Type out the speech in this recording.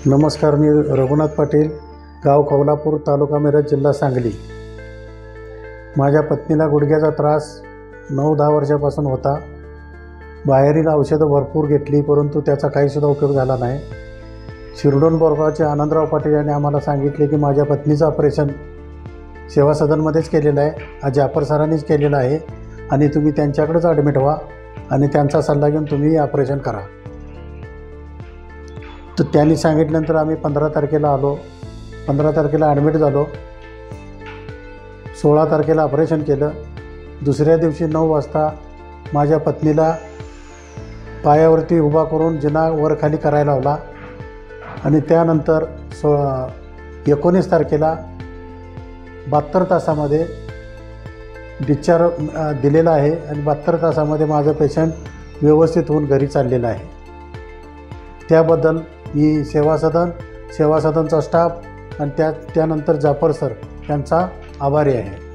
नमस्कार, मी रघुनाथ पाटील, गाव कौलापूर, तालुका मिरज, जिल्हा सांगली। माझ्या पत्नीला गुडघ्याचा त्रास 9-10 वर्षापासून होता। बाहेरील औषधं भरपूर घेतली, परंतु त्याचा काहीसुद्धा उपयोग झाला नाही। शिरडोन बोरगावचे आनंदराव पाटील यांनी आम्हाला सांगितले की माझ्या पत्नीचं ऑपरेशन सेवा सदनमध्येच केलेलं आहे, जाफर सरांनीच केलेलं आहे आणि तुम्ही त्यांच्याकडेच ॲडमिट व्हा आणि त्यांचा सल्ला घेऊन तुम्ही ऑपरेशन करा। तर त्यांनी सांगितल्यानंतर आम्ही 15 तारखेला आलो। 15 तारखेला ॲडमिट झालो। 16 तारखेला ऑपरेशन केलं। दुसऱ्या दिवशी 9 वाजता माझ्या पत्नीला पायावरती उभा करून जिना वर खाली करायला लावला आणि त्यानंतर 19 तारखेला 72 तासामध्ये डिस्चार्ज दिलेला आहे आणि 72 तासामध्ये माझं पेशंट व्यवस्थित होऊन घरी चाललेलं आहे। त्याबद्दल मी सेवा सदनचा स्टाफ आणि त्यानंतर जाफर सर यांचा आभारी आहे।